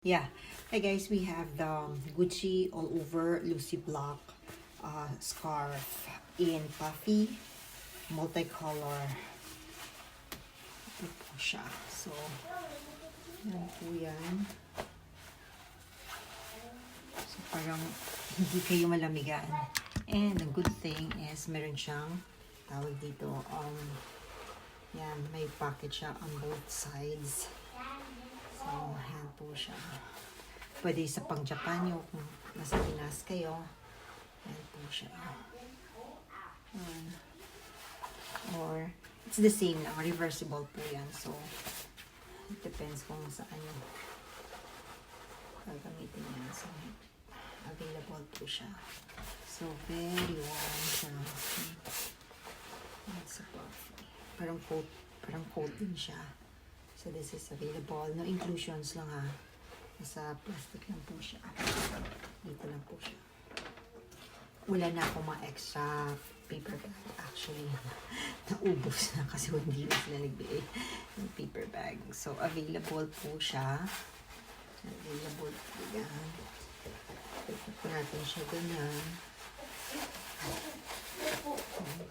Yeah. Hey guys, we have the Gucci all over Lucy Block scarf in puffy, multicolor. Ito po siya. So, yan po yan. So, parang hindi kayo malamigan. And the good thing is, meron siyang tawag dito, yan, may pocket siya on both sides. So, yan po siya. Pwede sa pang Japan nyo kung nasa Pinas kayo. Yan po siya. Or, it's the same lang. Reversible po yan. So, it depends kung saan yung gagamitin yan. So, available po siya. So, very warm siya. It's a puffy. Parang coat din siya. So, this is available. No inclusions lang ha. Nasa plastic lang po siya. Dito lang po siya. Wala na akong mga extra paper bag. Actually, naubos na kasi hindi na sila nagbigay ng paper bag. So, available po siya. Available po yan. Pwede po natin siya ganyan.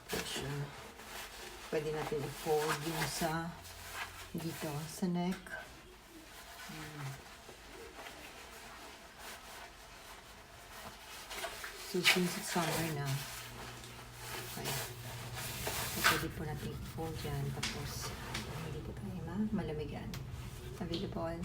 Po siya. Pwede natin i-fold yung sa dito, sa neck. So, since it's summer na, okay. So, pwede po natin i-fold yan. Tapos, hindi po tayo malamigan. Available.